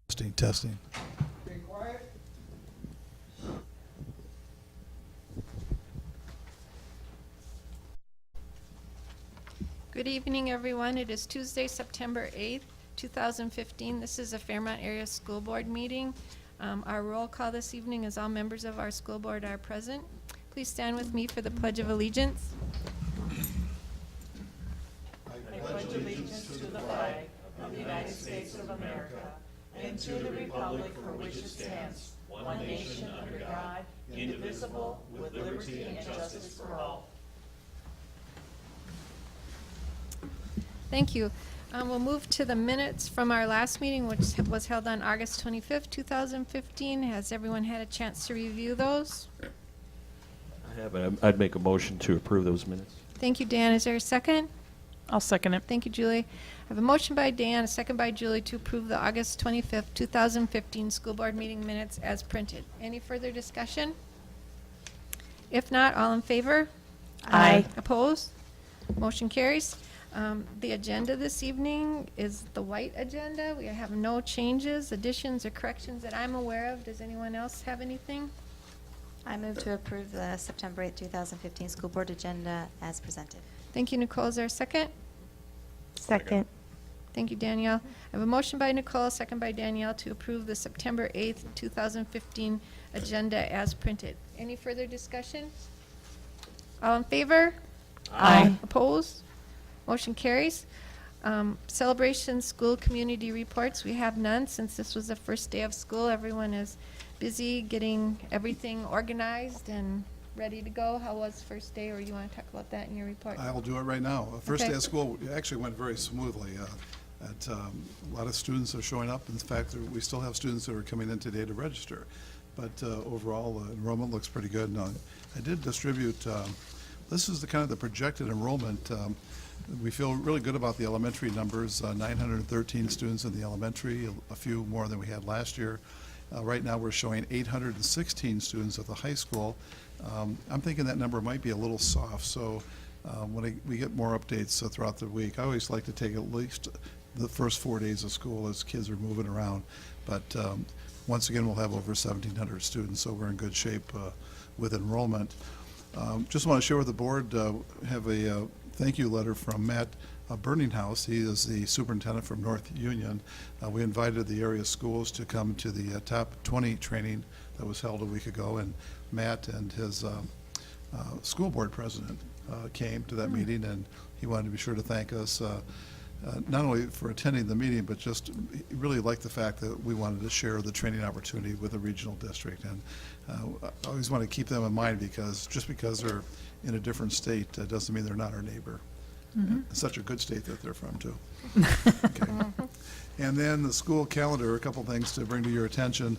Testing. Be quiet. Good evening, everyone. It is Tuesday, September 8th, 2015. This is a Fairmont Area School Board meeting. Our roll call this evening is all members of our school board are present. Please stand with me for the Pledge of Allegiance. I pledge allegiance to the flag of the United States of America and to the republic for which it stands, one nation under God, indivisible, with liberty and justice for all. Thank you. We'll move to the minutes from our last meeting, which was held on August 25th, 2015. Has everyone had a chance to review those? I haven't. I'd make a motion to approve those minutes. Thank you, Dan. Is there a second? I'll second it. Thank you, Julie. I have a motion by Dan, a second by Julie to approve the August 25th, 2015 school board meeting minutes as printed. Any further discussion? If not, all in favor? Aye. Opposed? Motion carries. The agenda this evening is the white agenda. We have no changes, additions, or corrections that I'm aware of. Does anyone else have anything? I move to approve the September 8, 2015 school board agenda as presented. Thank you, Nicole. Is there a second? Second. Thank you, Danielle. I have a motion by Nicole, second by Danielle to approve the September 8th, 2015 agenda as printed. Any further discussion? All in favor? Aye. Opposed? Motion carries. Celebration school community reports. We have none since this was the first day of school. Everyone is busy getting everything organized and ready to go. How was first day, or you want to talk about that in your report? I will do it right now. First Okay. day of school actually went very smoothly. A lot of students are showing up. In fact, we still have students that are coming in today to register. But overall, enrollment looks pretty good. Now, I did distribute, this is the kind of the projected enrollment. We feel really good about the elementary numbers, 913 students in the elementary, a few more than we had last year. Right now, we're showing 816 students at the high school. I'm thinking that number might be a little soft, so when we get more updates throughout the week, I always like to take at least the first 4 days of school as kids are moving around. But once again, we'll have over 1,700 students, so we're in good shape with enrollment. Just want to share with the board, have a thank you letter from Matt Burninghouse. He is the superintendent from North Union. We invited the area schools to come to the top 20 training that was held a week ago, and Matt and his school board president came to that meeting, and he wanted to be sure to thank us not only for attending the meeting, but just he really liked the fact that we wanted to share the training opportunity with the regional district. And I always want to keep them in mind, because just because they're in a different state doesn't mean they're not our neighbor. It's such a good state that they're from, too. Okay. And then the school calendar, a couple things to bring to your attention.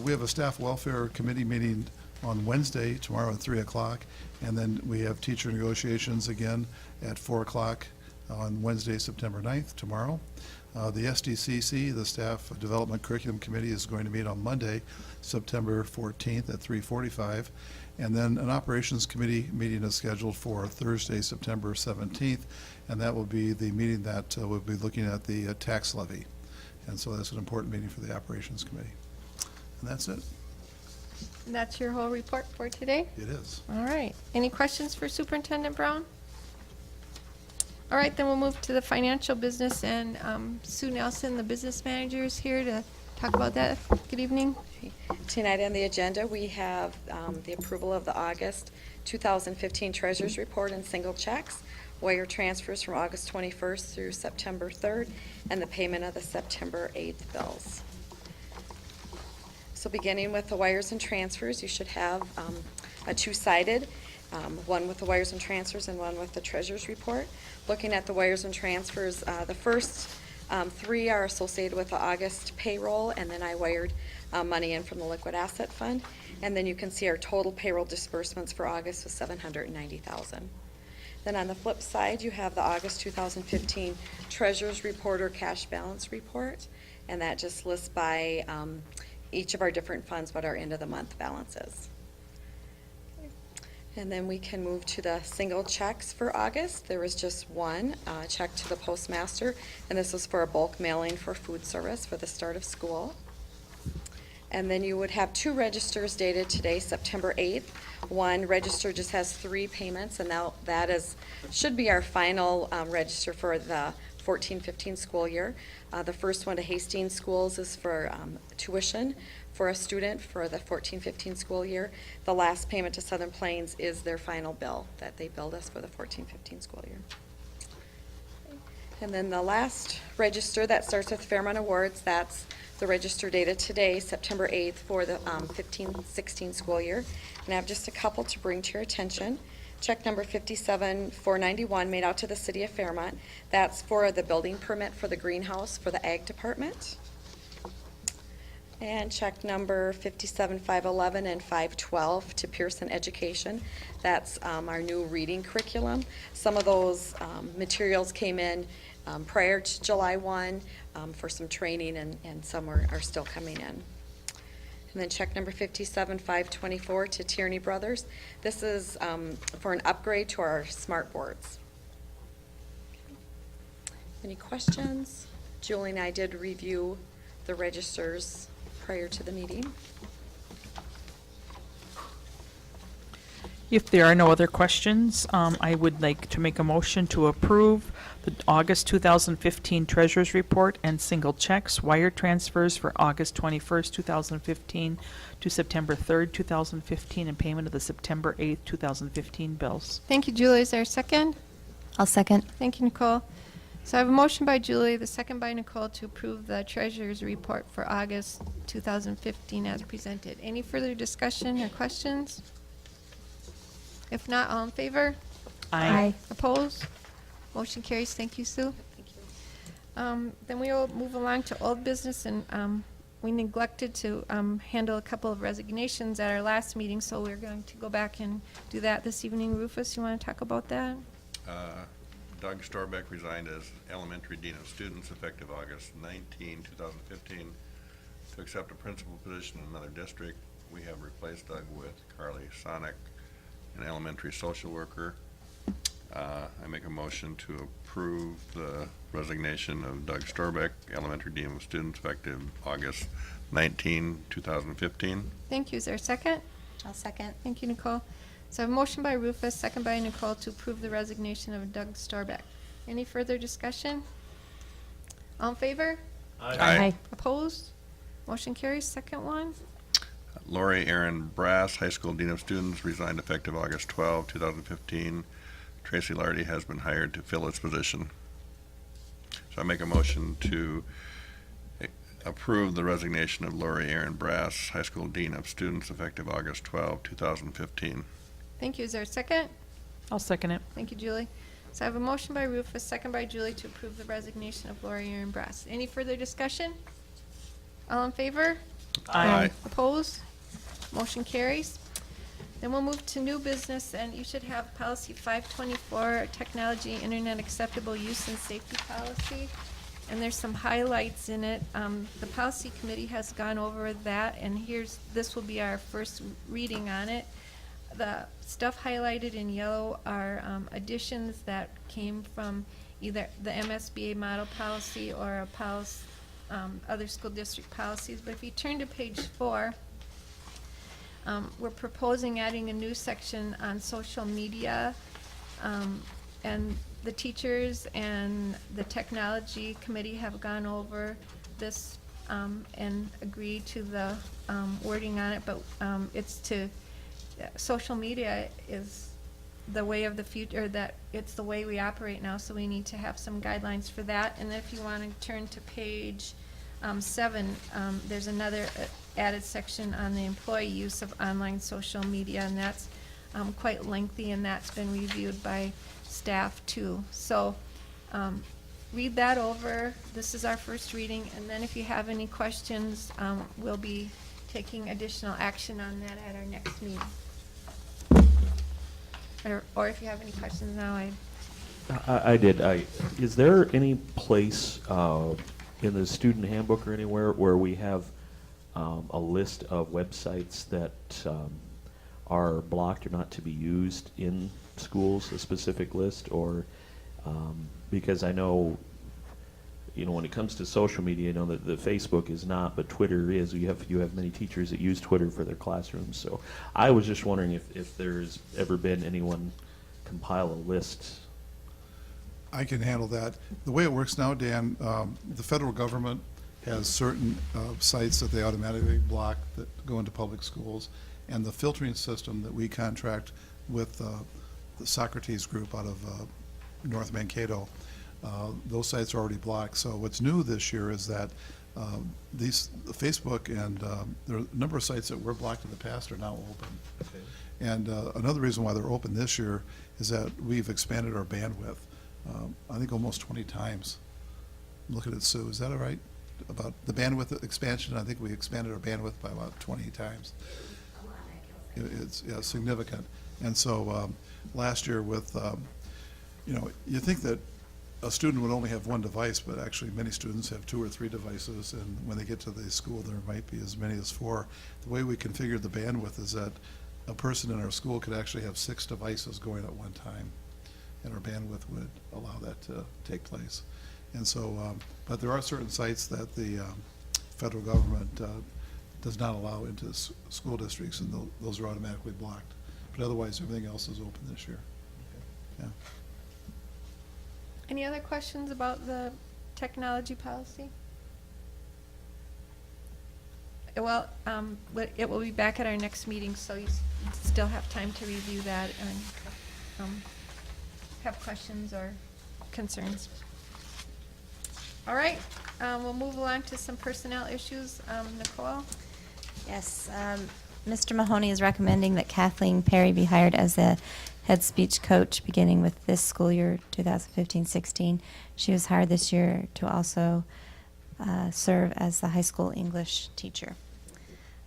We have a staff welfare committee meeting on Wednesday, tomorrow at 3 o'clock. And then we have teacher negotiations again at 4 o'clock on Wednesday, September 9th, tomorrow. The SDCC, the Staff Development Curriculum Committee, is going to meet on Monday, September 14th at 3:45. And then an Operations Committee meeting is scheduled for Thursday, September 17th, and that will be the meeting that will be looking at the tax levy. And so that's an important meeting for the Operations Committee. And that's it. And that's your whole report for today? It is. All right. Any questions for Superintendent Brown? All right, then we'll move to the financial business, and Sue Nelson, the business manager, is here to talk about that. Good evening. Tonight on the agenda, we have the approval of the August 2015 Treasurers Report and single checks, wire transfers from August 21st through September 3rd, and the payment of the September 8th bills. So beginning with the wires and transfers, you should have a two-sided, one with the wires and transfers and one with the Treasurers Report. Looking at the wires and transfers, the first three are associated with the August payroll, and then I wired money in from the liquid asset fund. And then you can see our total payroll disbursements for August was $790,000. Then on the flip side, you have the August 2015 Treasurers Report or Cash Balance Report, and that just lists by each of our different funds what our end of the month balance is. And then we can move to the single checks for August. There was just one check to the postmaster, and this was for a bulk mailing for food service for the start of school. And then you would have two registers dated today, September 8th. One register just has 3 payments, and now that should be our final register for the 14-15 school year. The first one to Hastings Schools is for tuition for a student for the 14-15 school year. The last payment to Southern Plains is their final bill that they billed us for the 14-15 school year. And then the last register that starts with Fairmont Awards, that's the register dated today, September 8th, for the 15-16 school year. And I have just a couple to bring to your attention. Check number 57-491 made out to the city of Fairmont. That's for the building permit for the greenhouse for the ag department. And check number 57-511 and 512 to Pearson Education. That's our new reading curriculum. Some of those materials came in prior to July 1 for some training, and some are still coming in. And then check number 57-524 to Tierney Brothers. This is for an upgrade to our smart boards. Any questions? Julie and I did review the registers prior to the meeting. If there are no other questions, I would like to make a motion to approve the August 2015 Treasurers Report and single checks, wire transfers for August 21st, 2015 to September 3rd, 2015, and payment of the September 8th, 2015 bills. Thank you, Julie. Is there a second? I'll second. Thank you, Nicole. So I have a motion by Julie, the second by Nicole, to approve the treasurer's report for August 2015 as presented. Any further discussion or questions? If not, all in favor? Aye. Opposed? Motion carries. Thank you, Sue. Thank you. Then we will move along to old business, and we neglected to handle a couple of resignations at our last meeting, so we're going to go back and do that this evening. Rufus, you want to talk about that? Doug Storbeck resigned as elementary dean of students effective August 19, 2015. To accept a principal position in another district, we have replaced Doug with Carly Sonic, an elementary social worker. I make a motion to approve the resignation of Doug Storbeck, elementary dean of students effective August 19, 2015. Thank you. Is there a second? I'll second. Thank you, Nicole. So I have a motion by Rufus, second by Nicole, to approve the resignation of Doug Starbeck. Any further discussion? All in favor? Aye. Opposed? Motion carries. Second one. Lori Aaron Brass, high school dean of students, resigned effective August 12, 2015. Tracy Lardy has been hired to fill its position. So I make a motion to approve the resignation of Lori Aaron Brass, high school dean of students, effective August 12, 2015. Thank you. Is there a second? I'll second it. Thank you, Julie. So I have a motion by Rufus, second by Julie, to approve the resignation of Lori Aaron Brass. Any further discussion? All in favor? Aye. Opposed? Motion carries. Then we'll move to new business, and you should have policy 524, technology, internet acceptable use and safety policy. And there's some highlights in it. The policy committee has gone over that, and this will be our first reading on it. The stuff highlighted in yellow are additions that came from either the MSBA model policy or a policy, other school district policies. But if you turn to page 4, we're proposing adding a new section on social media, and the teachers and the technology committee have gone over this and agreed to the wording on it, but social media is the way of the future, that it's the way we operate now, so we need to have some guidelines for that. And then if you want to turn to page 7, there's another added section on the employee use of online social media, and that's quite lengthy, and that's been reviewed by staff too. So read that over. This is our first reading, and then if you have any questions, we'll be taking additional action on that at our next meeting. Or if you have any questions now, I did. Is there any place in the student handbook or anywhere where we have a list of websites that are blocked or not to be used in schools, a specific list, or because I know, when it comes to social media, that the Facebook is not, but Twitter is. You have many teachers that use Twitter for their classrooms. So I was just wondering if there's ever been anyone compile a list. I can handle that. The way it works now, Dan, the federal government has certain sites that they automatically block that go into public schools, and the filtering system that we contract with the Socrates group out of North Mankato, those sites are already blocked. So what's new this year is that Facebook and there are a number of sites that were blocked in the past are now open. Okay. And another reason why they're open this year is that we've expanded our bandwidth, I think almost 20 times. I'm looking at Sue, is that all right? About the bandwidth expansion, I think we expanded our bandwidth by about 20 times. It's significant. And so last year with, you think that a student would only have one device, but actually many students have 2 or 3 devices, and when they get to the school, there might be as many as 4. The way we configured the bandwidth is that a person in our school could actually have 6 devices going at one time, and our bandwidth would allow that to take place. And so, but there are certain sites that the federal government does not allow into school districts, and those are automatically blocked. But otherwise, everything else is open this year. Yeah. Any other questions about the technology policy? Well, it will be back at our next meeting, so you still have time to review that and have questions or concerns. All right, we'll move along to some personnel issues. Nicole? Yes, Mr. Mahoney is recommending that Kathleen Perry be hired as the head speech coach beginning with this school year, 2015-16. She was hired this year to also serve as the high school English teacher.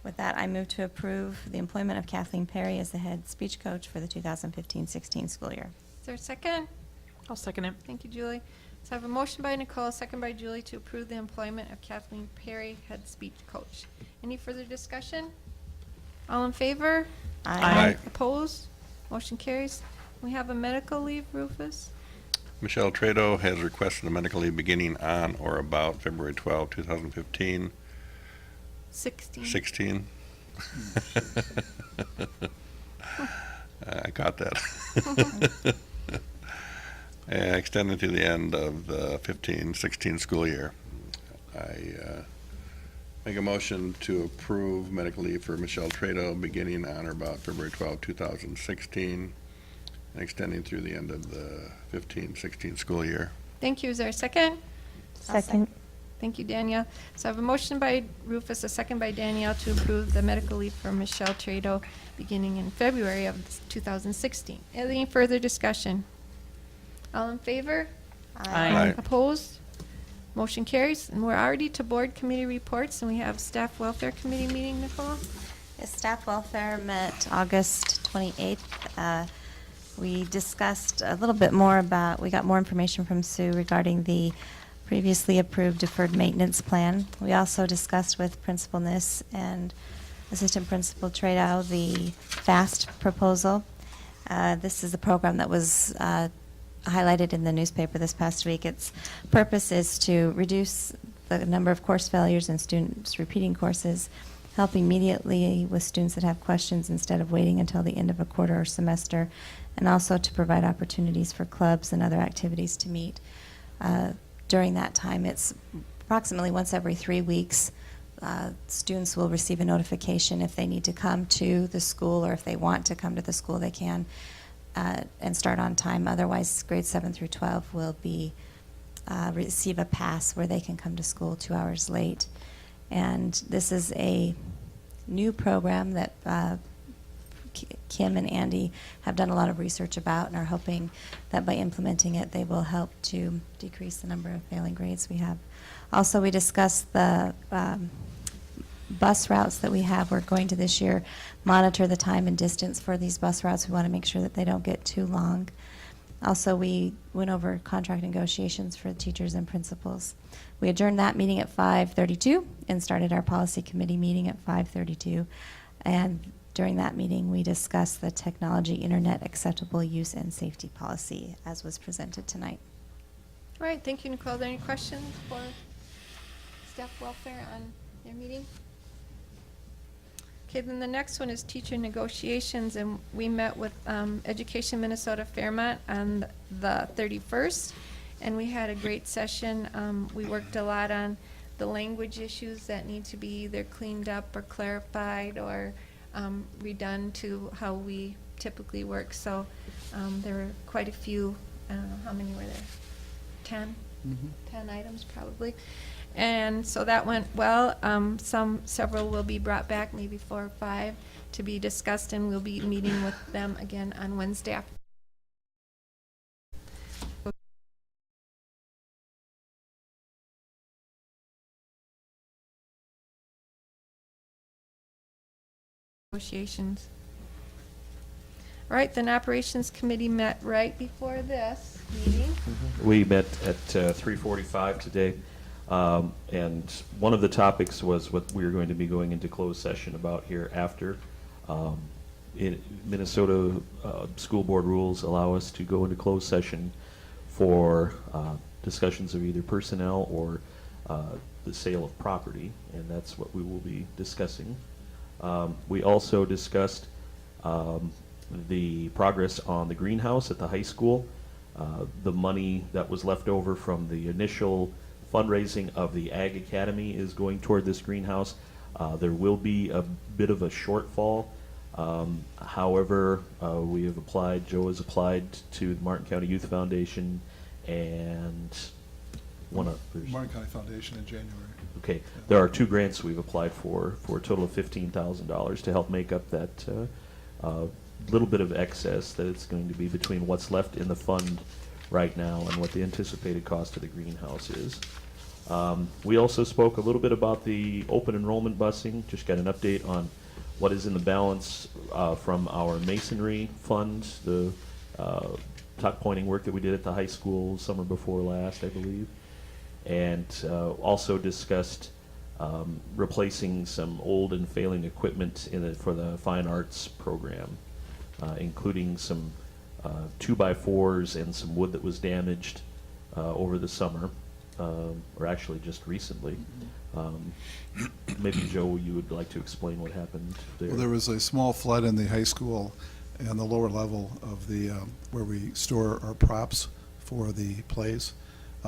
With that, I move to approve the employment of Kathleen Perry as the head speech coach for the 2015-16 school year. Is there a second? I'll second it. Thank you, Julie. So I have a motion by Nicole, second by Julie, to approve the employment of Kathleen Perry, head speech coach. Any further discussion? All in favor? Aye. Opposed? Motion carries. We have a medical leave, Rufus. Michelle Trado has requested a medical leave beginning on or about February 12, 2015. 16. I got that. Extended to the end of the 15-16 school year. I make a motion to approve medical leave for Michelle Trado beginning on or about February 12, 2016, and extending through the end of the 15-16 school year. Thank you. Is there a second? Second. Thank you, Danielle. So I have a motion by Rufus, a second by Danielle, to approve the medical leave for Michelle Trado beginning in February of 2016. Any further discussion? All in favor? Aye. Opposed? Motion carries. And we're already to board committee reports, and we have staff welfare committee meeting, Nicole. Yes, staff welfare met August 28th. We discussed a little bit more we got more information from Sue regarding the previously approved deferred maintenance plan. We also discussed with Principal Niss and Assistant Principal Trado the FAST proposal. This is a program that was highlighted in the newspaper this past week. Its purpose is to reduce the number of course failures and students repeating courses, help immediately with students that have questions instead of waiting until the end of a quarter or semester, and also to provide opportunities for clubs and other activities to meet. During that time, it's approximately once every 3 weeks. Students will receive a notification if they need to come to the school, or if they want to come to the school, they can, and start on time. Otherwise, grades 7 through 12 will be receive a pass where they can come to school 2 hours late. And this is a new program that Kim and Andy have done a lot of research about, and are hoping that by implementing it, they will help to decrease the number of failing grades we have. Also, we discussed the bus routes that we have. We're going to this year monitor the time and distance for these bus routes. We want to make sure that they don't get too long. Also, we went over contract negotiations for teachers and principals. We adjourned that meeting at 5:32 and started our policy committee meeting at 5:32. And during that meeting, we discussed the technology, internet acceptable use and safety policy as was presented tonight. All right, thank you, Nicole. Are there any questions for staff welfare on their meeting? Okay, then the next one is teacher negotiations, and we met with Education Minnesota Fairmont on the 31st, and we had a great session. We worked a lot on the language issues that need to be either cleaned up or clarified or redone to how we typically work. So there were quite a few, I don't know, how many were there? 10? 10 items probably. And so that went well. Several will be brought back, maybe 4 or 5, to be discussed, and we'll be meeting with them again on Wednesday after. Negotiations. All right, then Operations Committee met right before this meeting. We met at 3:45 today, and one of the topics was what we are going to be going into closed session about here after. Minnesota school board rules allow us to go into closed session for discussions of either personnel or the sale of property, and that's what we will be discussing. We also discussed the progress on the greenhouse at the high school, the money that was left over from the initial fundraising of the Ag Academy is going toward this greenhouse. There will be a bit of a shortfall. However, we have applied, Joe has applied to the Martin County Youth Foundation and one of, Martin County Foundation in January. okay, there are 2 grants we've applied for a total of $15,000 to help make up that little bit of excess that it's going to be between what's left in the fund right now and what the anticipated cost of the greenhouse is. We also spoke a little bit about the open enrollment busing, just got an update on what is in the balance from our masonry fund, the tuck pointing work that we did at the high school summer before last, I believe. And also discussed replacing some old and failing equipment for the fine arts program, including some 2x4s and some wood that was damaged over the summer, or actually just recently. Maybe, Joe, you would like to explain what happened there. Well, there was a small flood in the high school and the lower level of the, where we store our props for the plays.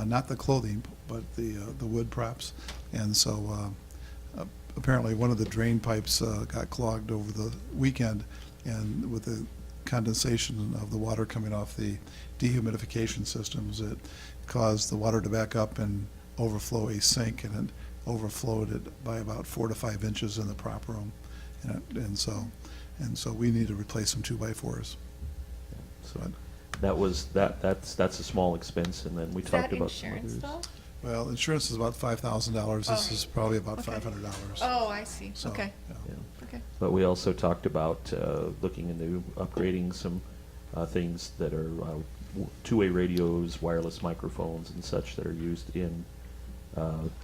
Not the clothing, but the wood props. And so apparently one of the drain pipes got clogged over the weekend, and with the condensation of the water coming off the dehumidification systems, it caused the water to back up and overflow a sink, and it overflowed it by about 4 to 5 inches in the prop room. And so we need to replace some 2x4s. So that's a small expense, and then we Is talked that about some insurance others. though? Well, insurance is about $5,000. This Oh. is probably about Okay. $500. Oh, I see. So, Okay, yeah. Yeah. okay. But we also talked about looking into upgrading some things that are two-way radios, wireless microphones, and such that are used in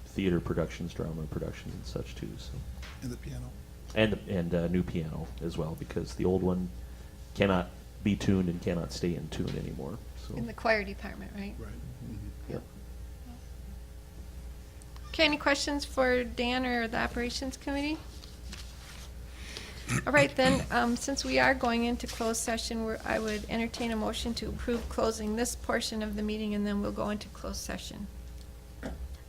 theater productions, drama productions, and such too. So, And the piano. and a new piano as well, because the old one cannot be tuned and cannot stay in tune anymore. So. In the choir department, right? Right. Yep. Okay, any questions for Dan or the Operations Committee? All right, then, since we are going into closed session, I would entertain a motion to approve closing this portion of the meeting, and then we'll go into closed session.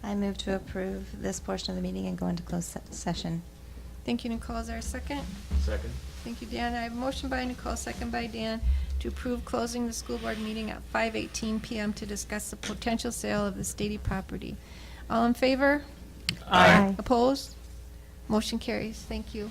I move to approve this portion of the meeting and go into closed session. Thank you, Nicole. Is there a second? Second. Thank you, Dan. I have a motion by Nicole, second by Dan, to approve closing the school board meeting at 5:18 PM to discuss the potential sale of the Stady property. All in favor? Aye. Opposed? Motion carries. Thank you.